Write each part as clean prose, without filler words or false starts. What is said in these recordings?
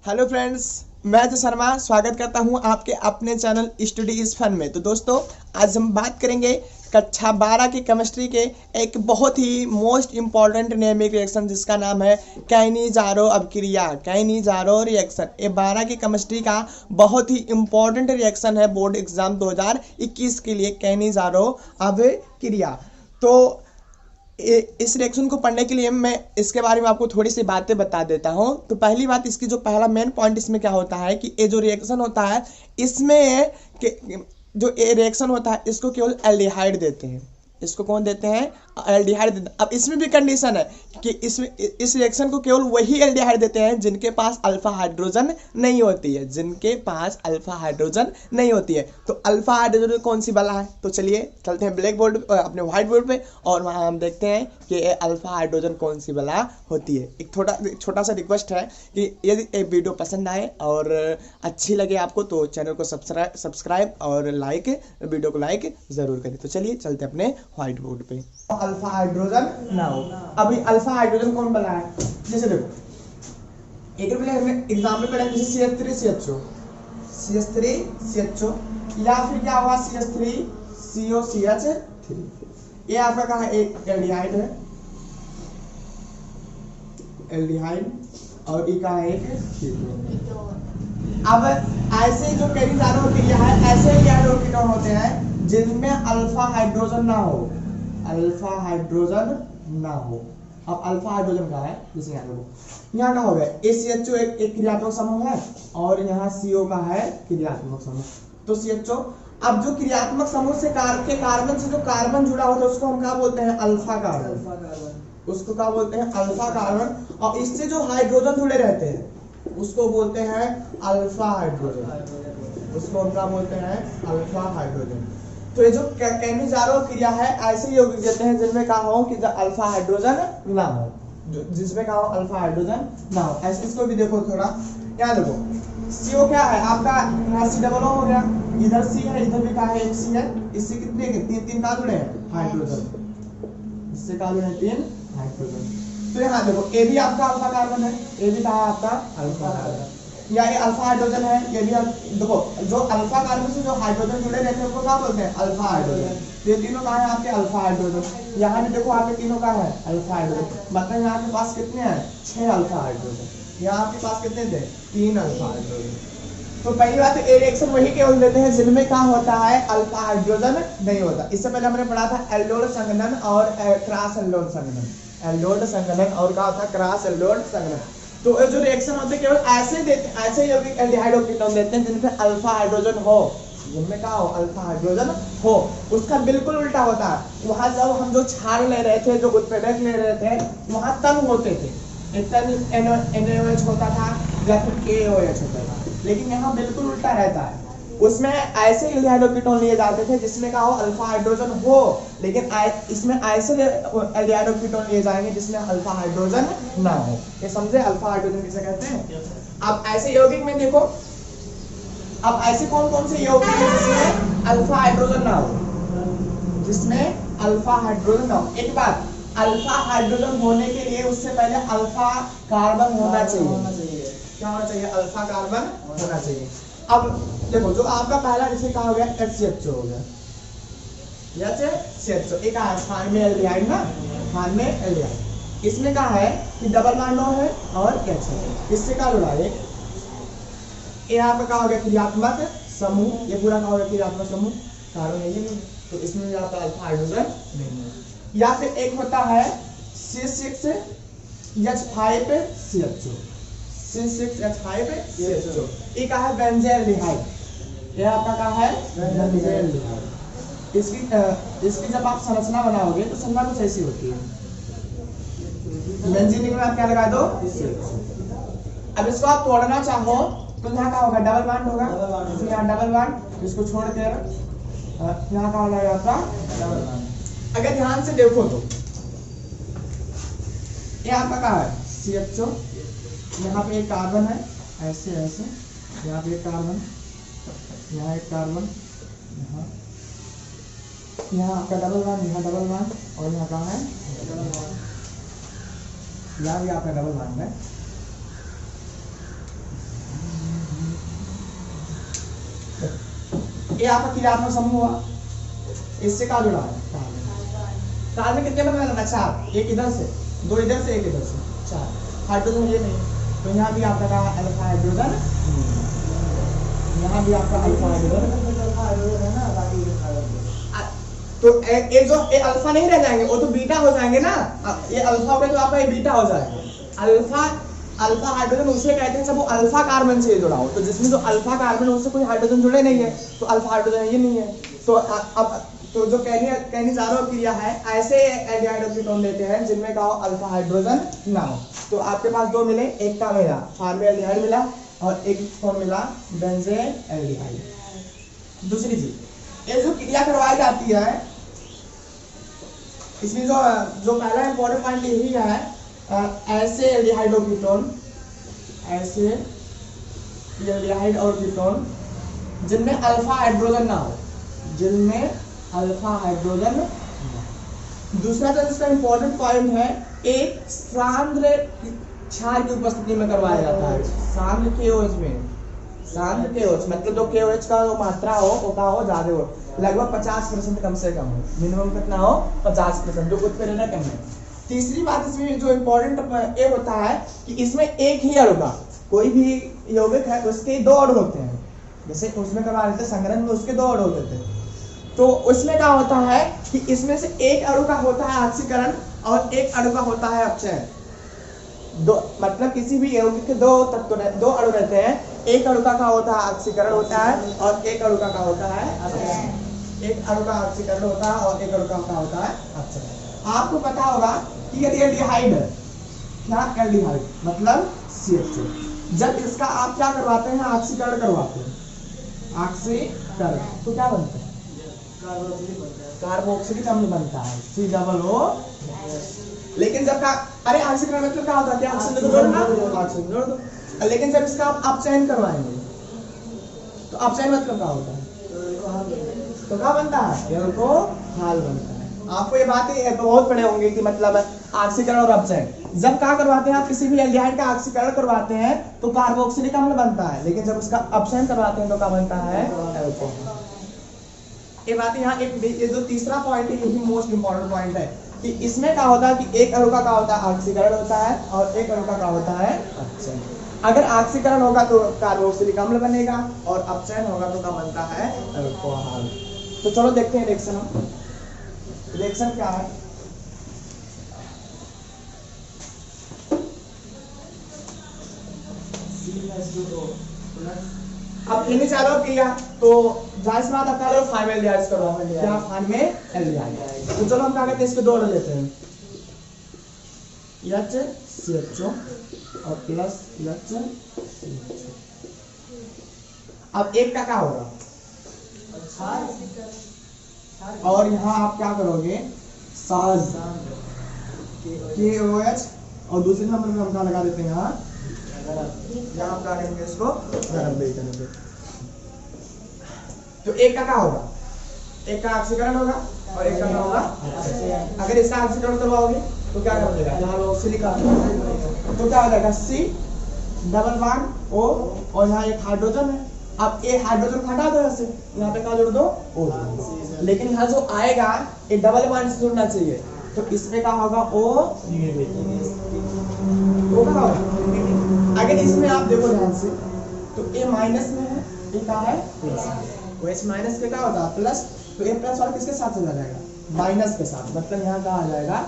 Hello friends, मैं अजय शर्मा स्वागत करता हूं आपके अपने चैनल स्टडी इज फन में। तो दोस्तों, आज हम बात करेंगे कक्षा 12 की केमिस्ट्री के एक बहुत ही मोस्ट इम्पॉर्टेंट नेमिक रिएक्शन जिसका नाम है कैनिजारो अभिक्रिया, कैनिजारो रिएक्शन। ये 12 की केमिस्ट्री का बहुत ही इम्पॉर्टेंट रिएक्शन है बोर्ड एग्जाम 2021 के लिए, कैनिजारो अभिक्रिया। तो इस रिएक्शन को पढ़ने के लिए मैं इसके बारे में आपको थोड़ी सी बातें बता देता हूं। तो पहली बात, इसकी जो पहला मेन पॉइंट इसमें क्या होता है कि ये जो रिएक्शन होता है इसमें जो ये रिएक्शन होता है इसको केवल एल्डिहाइड देते हैं। इसको कौन देते हैं? एल्डिहाइड देते हैं। अब इसमें भी कंडीशन है कि इस रिएक्शन को केवल वही एल्डिहाइड देते हैं जिनके पास अल्फा हाइड्रोजन नहीं होती है, जिनके पास अल्फा हाइड्रोजन नहीं होती है। तो अल्फा हाइड्रोजन कौन सी वाला है? तो चलिए चलते हैं ब्लैक बोर्ड अपने व्हाइट बोर्ड पे और वहाँ हम देखते हैं कि अल्फा हाइड्रोजन कौन सी वाला होती है। एक छोटा सा रिक्वेस्ट है कि यदि ये वीडियो पसंद आए और अच्छी लगे आपको तो चैनल को सब्सक्राइब और वीडियो को लाइक जरूर करें। तो चलिए चलते अपने व्हाइट बोर्ड पे। अल्फा हाइड्रोजन ना हो। अभी अल्फा हाइड्रोजन कौन बना है? जैसे देखो, एक एग्जाम्पल पढ़ेंगे जैसे CH3 CHO, CH3 CHO, या फिर क्या होगा CH3 COCH3। ये आपका कहा एक एल्डिहाइड है, एल्डिहाइड, और ये का एक कीटोन। अब ऐसे जो कैनिजारो अभिक्रिया है, ऐसे कीटोन होते हैं जिनमें अल्फा हाइड्रोजन ना हो, अल्फा हाइड्रोजन ना हो। अब अल्फा हाइड्रोजन का है, जैसे यहाँ देखो, यहाँ का हो गया ACHO एक क्रियात्मक समूह है और यहाँ CO का है क्रियात्मक समूह। तो CHO, अब जो क्रियात्मक समूह से कार्बन से जो कार्बन जुड़ा होता है उसको हम क्या बोलते हैं? Alpha carbon. उसको क्या बोलते हैं? Alpha carbon. और इससे जो हाइड्रोजन जुड़े रहते हैं उसको बोलते हैं अल्फा हाइड्रोजन। उसको हम क्या बोलते हैं? Alpha hydrogen. तो ये जो कैनिजारो क्रिया है ऐसे यौगिक देते हैं जिनमें कहा हो कि अल्फा हाइड्रोजन ना हो, जिसमें कहा हो अल्फा हाइड्रोजन ना हो। ऐसे इसको भी देखो थोड़ा, यहाँ देखो CO क्या है आपका? यहाँ C डबल हो गया, इधर C है, इधर भी कहा है एक C है। इससे कितने तीन का जुड़े हैं? हाइड्रोजन। इससे का जुड़े हैं 3 हाइड्रोजन। तो यहाँ देखो ये भी आपका अल्फा कार्बन है, ये भी कहा आपका अल्फा कार्बन, या ये अल्फा हाइड्रोजन है, ये भी देखो जो अल्फा कार्बन से जो हाइड्रोजन जुड़े रहते हैं उनको क्या बोलते हैं? Alpha hydrogen. तो ये तीनों कहाँ है आपके? Alpha hydrogen. यहाँ भी देखो आपके तीनों का है अल्फा हाइड्रोजन। मतलब यहाँ के पास कितने हैं? 6 अल्फा हाइड्रोजन। यहाँ आपके पास कितने थे? 3 अल्फा हाइड्रोजन। तो पहली बात, ए रिएक्शन वही केवल देते हैं जिनमें क्या होता है? अल्फा हाइड्रोजन नहीं होता। इससे पहले हमने पढ़ा था एल्डोड संघनन और क्रॉस एल्डोड संघनन, एल्डोड संघनन और क्या होता है? क्रॉस एल्डोड संघनन। तो जो रिएक्शन होते हैं केवल ऐसे देते, ऐसे यौगिक एल्डिहाइड कीटोन देते हैं जिनमें अल्फा हाइड्रोजन हो, जिनमें क्या हो? अल्फा हाइड्रोजन हो। उसका बिल्कुल उल्टा होता है। वहां जब हम जो क्षार ले रहे थे, जो उत्प्रेरक ले रहे थे, वहां तन होते थे, एक तन NaOH होता था या फिर KOH होता था। लेकिन यहाँ बिल्कुल उल्टा रहता है। उसमें ऐसे एल्डिहाइड कीटोन लिए जाते थे जिसमें क्या हो? अल्फा हाइड्रोजन हो, लेकिन इसमें ऐसे एल्डिहाइड कीटोन लिए जाएंगे जिसमें अल्फा हाइड्रोजन ना हो। ये समझे? अल्फा हाइड्रोजन किसे कहते हैं? अब ऐसे यौगिक में देखो, अब ऐसे कौन कौन से यौगिक हैं जिसमें अल्फा हाइड्रोजन ना हो, जिसमें अल्फा हाइड्रोजन ना हो? एक बात, अल्फा हाइड्रोजन होने के लिए उससे पहले अल्फा कार्बन होना चाहिए। क्या होना चाहिए? अल्फा कार्बन होना चाहिए। अब देखो जो आपका पहला जैसे कहा हो गया HCHO हो गया, HCHO एक स्थान में एल्डिहाइड ना, स्थान में एल्डिहाइड। इसमें क्या है कि डबल बॉन्ड है और H है, इससे क्या जुड़ा है? ये आपका क्या हो गया? क्रियात्मक समूह। ये पूरा क्या हो गया? क्रियात्मक समूह। कार्बन यही नहीं, तो इसमें भी आपका अल्फा हाइड्रोजन नहीं है। या फिर एक होता है C6H5CHO, C6H5CHO, ये क्या है? बेंजील्डिहाइड। ये आपका क्या है? बेंजील्डिहाइड। इसकी जब आप संरचना बनाओगे तो संरचना कुछ ऐसी होती है। बेंजीन में आप क्या लगा दो? अब इसको आप तोड़ना चाहो तो यहाँ क्या होगा? डबल बॉन्ड होगा, तो यहाँ डबल बॉन्ड, इसको छोड़ कर यहाँ का हो जाएगा आपका डबल बॉन्ड। अगर ध्यान से देखो तो ये आपका क्या है? CHO, यहाँ पे एक कार्बन है, ऐसे ऐसे, यहाँ पे एक कार्बन, यहाँ एक कार्बन, यहाँ आपका डबल बॉन्ड, यहाँ डबल बॉन्ड, और यहाँ कहाँ है? Double bond. यहाँ भी आपका डबल बॉन्ड है। ये आपका क्रियात्मक समूह हुआ, इससे क्या जुड़ा है? कार में कितने बन रहा? 4, एक इधर से, 2 इधर से, एक इधर से, 4 हाइड्रोजन ये नहीं, तो यहाँ भी आपका कहा अल्फा हाइड्रोजन, यहाँ भी आपका अल्फा हाइड्रोजन है ना, बाकी तो ये जो ये अल्फा नहीं रह जाएंगे, वो तो बीटा हो जाएंगे ना। ये अल्फा हो गया तो आपका ये बीटा हो जाएगा। अल्फा हाइड्रोजन उसे कहते हैं जब वो अल्फा कार्बन से जुड़ा हो, तो जिसमें जो अल्फा कार्बन है उससे कोई हाइड्रोजन जुड़े नहीं है, तो अल्फा हाइड्रोजन ये नहीं है। तो अब तो जो कहने जा रहा क्रिया है, ऐसे एल्डिहाइड और कीटोन लेते हैं जिनमें का हो अल्फा हाइड्रोजन ना हो। तो आपके पास 2 मिले, एक का मिला फॉर्मेल्डिहाइड मिला और एक कौन मिला? Benzene aldehyde. दूसरी चीज, ये जो क्रिया करवाई जाती है इसमें जो पहला इंपॉर्टेंट पॉइंट यही है, ऐसे एल्डिहाइड और कीटोन, ऐसे एल्डिहाइड और कीटोन जिनमें अल्फा हाइड्रोजन ना हो, जिनमें अल्फा हाइड्रोजन। दूसरा जो इसका इंपॉर्टेंट पॉइंट है, एक सांद्र क्षार की उपस्थिति में करवाया जाता है। सांद्र KOH में, सांद्र KOH मतलब जो KOH का जो मात्रा हो वो का हो ज्यादा हो, लगभग 50% कम से कम हो, मिनिमम कितना हो? 50%, जो उत्प्रेरक कम है। तीसरी बात इसमें जो इम्पोर्टेंट ये होता है कि इसमें एक ही अणु का, कोई भी यौगिक है उसके 2 अणु होते हैं, जैसे उसमें करवा लेते संग्रहण में उसके 2 अणु होते थे, तो उसमें क्या होता है कि इसमें से एक अणु का होता है ऑक्सीकरण और एक अणु का होता है अपचयन। मतलब किसी भी यौगिक के 2 अणु रहते हैं, एक अणु का होता है ऑक्सीकरण होता है और एक अणु का होता है अपचयन। एक अणु का ऑक्सीकरण होता है और एक अणु का होता है अपचयन। आपको पता होगा कि यदि एल्डिहाइड है, क्या एल्डिहाइड मतलब CH2, जब इसका आप क्या करवाते हैं? ऑक्सीकरण करवाते हैं, ऑक्सीकरण, तो क्या बनता है? कार्बोक्सिलिक अम्ल बनता है, COO। लेकिन जब का अरे ऑक्सीकरण मतलब क्या होता है? क्या ऑक्सीजन जोड़ना? ऑक्सीजन जोड़ दो। लेकिन जब इसका आप अपचयन करवाएंगे तो अपचयन मतलब क्या होता है? तो क्या बनता है? अल्कोहल बनता है। आपको ये बातें तो बहुत पढ़े होंगे कि मतलब ऑक्सीकरण और अपचयन। जब क्या करवाते हैं आप? किसी भी एल्डिहाइड का ऑक्सीकरण करवाते हैं तो कार्बोक्सिलिक अम्ल बनता है, लेकिन जब उसका अपचयन करवाते हैं तो क्या बनता है? अल्कोहल। ये बात यहाँ ये जो तीसरा पॉइंट है, यही मोस्ट इंपॉर्टेंट पॉइंट है कि इसमें क्या होता है कि एक अणु का होता है ऑक्सीकरण होता है और एक अणु का होता है अपचयन। अगर ऑक्सीकरण होगा तो कार्बोक्सिलिक अम्ल बनेगा और अपचयन होगा तो क्या बनता है? अल्कोहल। तो चलो देखते हैं रिएक्शन। रिएक्शन क्या है? अब इन्हें चालू किया तो जाहिर सी बात आपका लोग फॉर्मेल्डिहाइड करवा, क्या फॉर्मेल्डिहाइड। तो चलो हम क्या करते हैं, इसके 2 अणु लेते हैं, HCHO और प्लस HCHO। अब एक का क्या होगा? और यहाँ आप क्या करोगे? KOH और दूसरे नंबर में हम क्या लगा देते हैं? यहाँ आप क्या करेंगे? इसको गरम भी करेंगे। तो एक का क्या होगा? एक का ऑक्सीकरण होगा और एक का क्या होगा? अगर इसका ऑक्सीकरण करवाओगे तो क्या करोगे? कार्बोक्सिलिक अम्ल, तो क्या हो जाएगा? C डबल बॉन्ड O और यहाँ एक हाइड्रोजन है। अब ये हाइड्रोजन हटा दो, ऐसे यहाँ पे क्या जोड़ दो? O। लेकिन यहाँ जो आएगा ये डबल बॉन्ड से जुड़ना चाहिए, तो इसमें क्या होगा? O क्या होगा? अगर इसमें आप देखो ध्यान से तो A माइनस में है, ये क्या है? प्लस। माइनस के क्या होता है? प्लस। तो A प्लस वाला किसके साथ चला जाएगा? माइनस के साथ, मतलब यहाँ क्या आ जाएगा?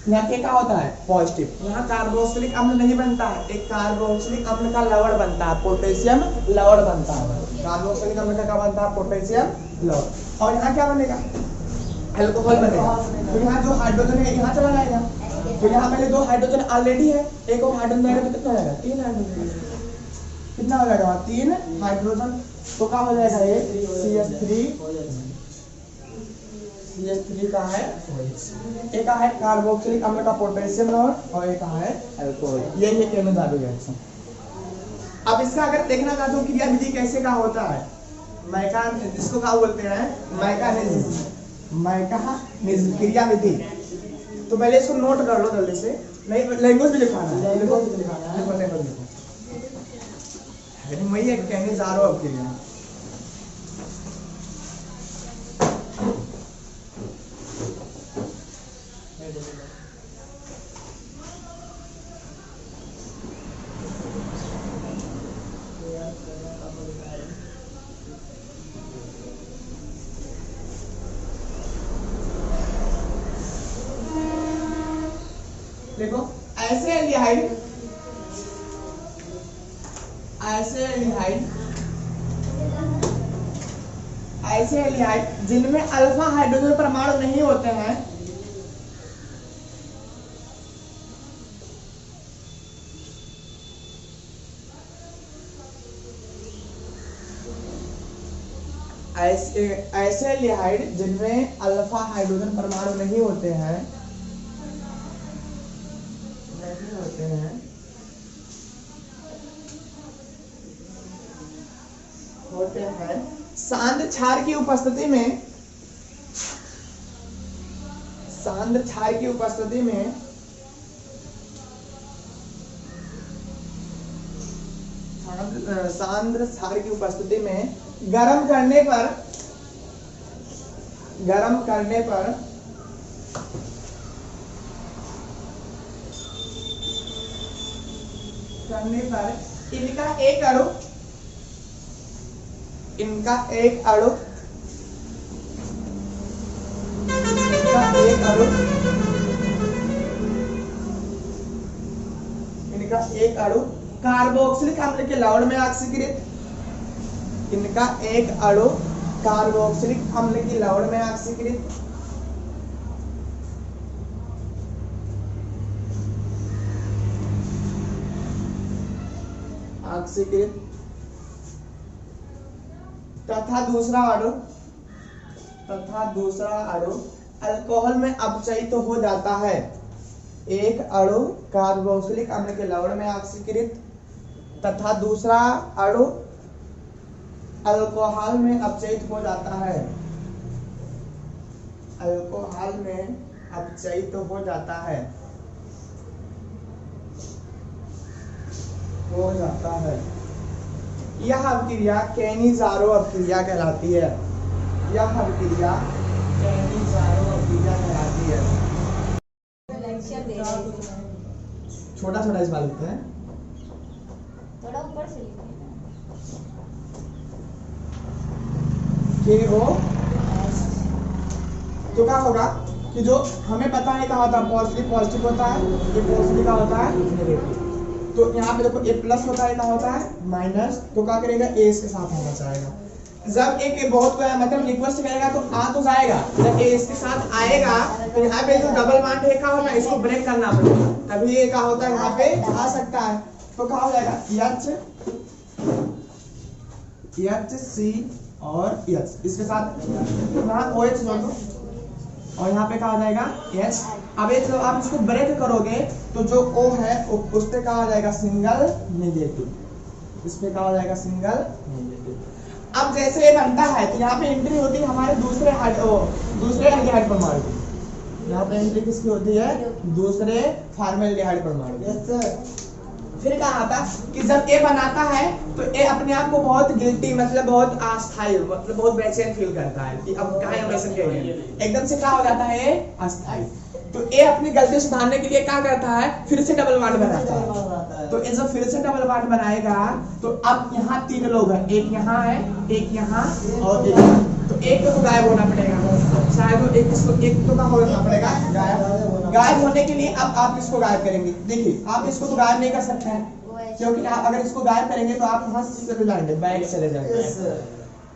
यहाँ के क्या होता है? पॉजिटिव। यहाँ कार्बोक्सिलिक अम्ल नहीं बनता है, एक कार्बोक्सिलिक अम्ल का लवण बनता है, पोटेशियम लवण बनता है। कार्बोक्सिलिक अम्ल का क्या बनता है? पोटेशियम लवण। और यहाँ क्या बनेगा? अल्कोहल बनेगा। तो यहाँ जो हाइड्रोजन है यहाँ चला जाएगा, तो यहाँ पहले 2 हाइड्रोजन ऑलरेडी है, एक और हाइड्रोजन जाएगा तो कितना जाएगा? 3 हाइड्रोजन। कितना हो जाएगा? 3 हाइड्रोजन। तो क्या हो जाएगा? ये CH3 का है, एक है कार्बोक्सिलिक अम्ल का पोटेशियम लवण और एक है अल्कोहल। ये केमोथेरेपी रिएक्शन। अब इसका अगर देखना चाहते हो क्रिया विधि कैसे का होता है, जिसको क्या बोलते हैं? मैकानिज्म क्रिया विधि। तो पहले इसको नोट कर लो जल्दी से, नहीं लैंग्वेज भी लिखाना है, लैंग्वेज भी लिखाना है, लिखो। मैं ये कहने जा रहा हूँ आपके लिए, एल्डिहाइड जिनमें अल्फा हाइड्रोजन परमाणु नहीं होते हैं, ऐसे एल्डिहाइड जिनमें अल्फा हाइड्रोजन परमाणु नहीं होते हैं सांद्र क्षार की उपस्थिति में सांद्र क्षार की उपस्थिति में गरम करने पर इनका एक अणु कार्बोक्सिलिक अम्ल के लवण में ऑक्सीकृत तथा दूसरा अणु अल्कोहल में अपचयित हो जाता है। एक अणु कार्बोक्सिलिक अम्ल के लवण में ऑक्सीकृत तथा दूसरा अणु अल्कोहल में अपचयित हो जाता है। यह अभिक्रिया कैनिज़ारो अभिक्रिया कहलाती है। छोटा छोटा इस बार लिखते हैं, थोड़ा ऊपर से लिखते हैं। ठीक हो तो क्या होगा कि जो हमें पता है क्या होता है, पॉजिटिव होता है, ये पॉजिटिव का होता है नेगेटिव। तो यहाँ पे देखो ए प्लस होता है, क्या होता है माइनस, तो क्या करेगा ए इसके साथ होना चाहेगा। जब एक बहुत मतलब रिक्वेस्ट करेगा तो आ तो जाएगा, जब ए इसके साथ आएगा तो यहाँ पे जो डबल बॉन्ड है क्या होता है, इसको ब्रेक करना पड़ेगा, तभी ये क्या होता है यहाँ पे आ सकता है। तो क्या हो जाएगा एच सी और एच, इसके साथ यहाँ OH जोड़ दो और यहाँ पे क्या हो जाएगा H। अब ये जब आप इसको ब्रेक करोगे तो जो O है उस पे क्या हो जाएगा सिंगल नेगेटिव, इस पे क्या हो जाएगा सिंगल नेगेटिव। अब जैसे ये बनता है तो यहाँ पे एंट्री होती है हमारे दूसरे एल्डिहाइड परमाणु की, यहाँ पे एंट्री किसकी होती है, दूसरे फॉर्मेल्डिहाइड परमाणु। फिर क्या आता कि जब ए बनाता है तो ए अपने आप को बहुत गिल्टी मतलब बहुत अस्थायी मतलब बहुत बेचैन फील करता है कि अब कहाँ हम ऐसे करेंगे, एकदम से क्या हो जाता है अस्थायी। तो ए अपनी गलती सुधारने के लिए क्या करता है, फिर से डबल बॉन्ड बनाता है। तो ए जब फिर से डबल बॉन्ड बनाएगा तो अब यहाँ 3 लोग हैं, एक यहाँ है, एक यहाँ और एक यहाँ। तो एक तो गायब होना पड़ेगा, शायद एक तो का होना पड़ेगा गायब होने के लिए। अब आप इसको गायब करेंगे, देखिए आप इसको तो गायब नहीं कर सकते हैं क्योंकि आप अगर इसको गायब करेंगे तो आप यहाँ से चले जाएंगे, बैक चले जाएंगे।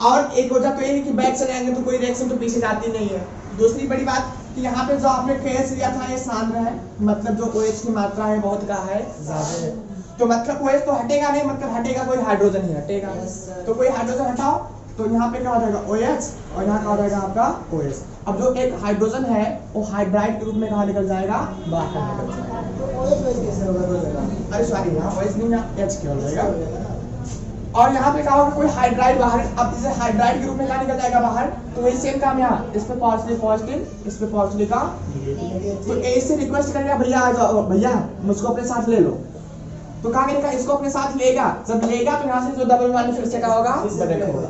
और एक वजह तो ये कि बैक चले जाएंगे तो कोई रिएक्शन तो पीछे जाती नहीं है। दूसरी बड़ी बात कि यहाँ पे जो आपने KH लिया था ये सांद्र है, मतलब जो OH की मात्रा है बहुत का है ज्यादा है, तो मतलब OH तो हटेगा नहीं, मतलब हटेगा कोई हाइड्रोजन ही हटेगा। तो कोई हाइड्रोजन हटाओ तो यहाँ पे क्या हो जाएगा OH और यहाँ क्या हो जाएगा आपका OS। अब जो एक हाइड्रोजन है वो हाइड्राइड के रूप में कहाँ निकल जाएगा, बाहर निकल जाएगा। अरे सॉरी यहाँ OH नहीं, यहाँ H क्या हो जाएगा। और यहाँ पे क्या होगा, कोई हाइड्राइड बाहर, अब जैसे हाइड्राइड के रूप में क्या निकल जाएगा बाहर, तो वही सेम काम यहाँ, इस पे पॉजिटिव, इस पे पॉजिटिव का। तो ए से रिक्वेस्ट करेगा भैया आ जाओ, भैया मुझको अपने साथ ले लो, तो क्या करेगा, इसको अपने साथ लेगा। जब लेगा तो यहाँ से जो डबल बॉन्ड फिर से क्या होगा, ब्रेक होगा।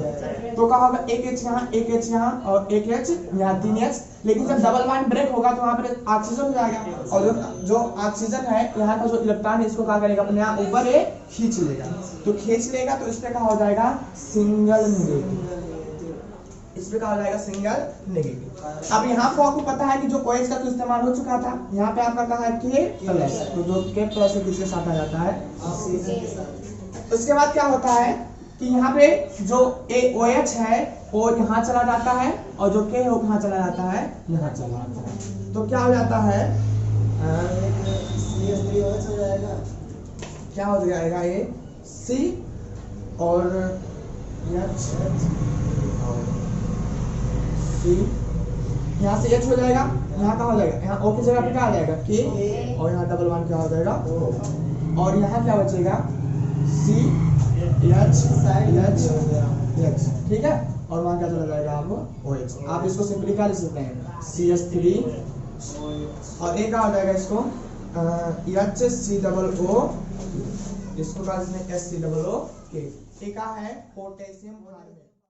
तो क्या होगा, एक H यहाँ, एक H यहाँ और एक H यहाँ, 3 H। लेकिन जब डबल बॉन्ड ब्रेक होगा तो वहाँ पर ऑक्सीजन हो जाएगा, और जो ऑक्सीजन है यहाँ का जो इलेक्ट्रॉन है इसको क्या करेगा, अपने यहाँ ऊपर खींच लेगा। तो खींच लेगा तो इस पे क्या हो जाएगा, सिंगल नेगेटिव। इसमें क्या हो जाएगा सिंगल नेगेटिव। अब यहाँ पर आपको पता है कि जो OH का तो इस्तेमाल हो चुका था, यहाँ पे आपका कहा है K प्लस, तो जो K प्लस है किसके साथ आ जाता है, उसके बाद क्या होता है कि यहाँ पे जो OH है वो यहाँ चला जाता है और जो K है वो कहाँ चला जाता है, यहाँ चला जाता है। तो क्या हो जाता है, CH3OH हो जाएगा, क्या हो जाएगा ये C और H C, यहाँ से H हो जाएगा, यहाँ कहाँ हो जाएगा, यहाँ O की जगह पे क्या आ जाएगा K और यहाँ डबल वन क्या हो जाएगा O, और यहाँ क्या बचेगा C H, ठीक है, और वहाँ क्या चला जाएगा आपको OH। आप इसको सिंपली क्या लिख सकते हैं CH3 और एक क्या हो जाएगा इसको HCOO, इसको क्या लिखते हैं SCOO के, एक है पोटेशियम कार्बोनेट।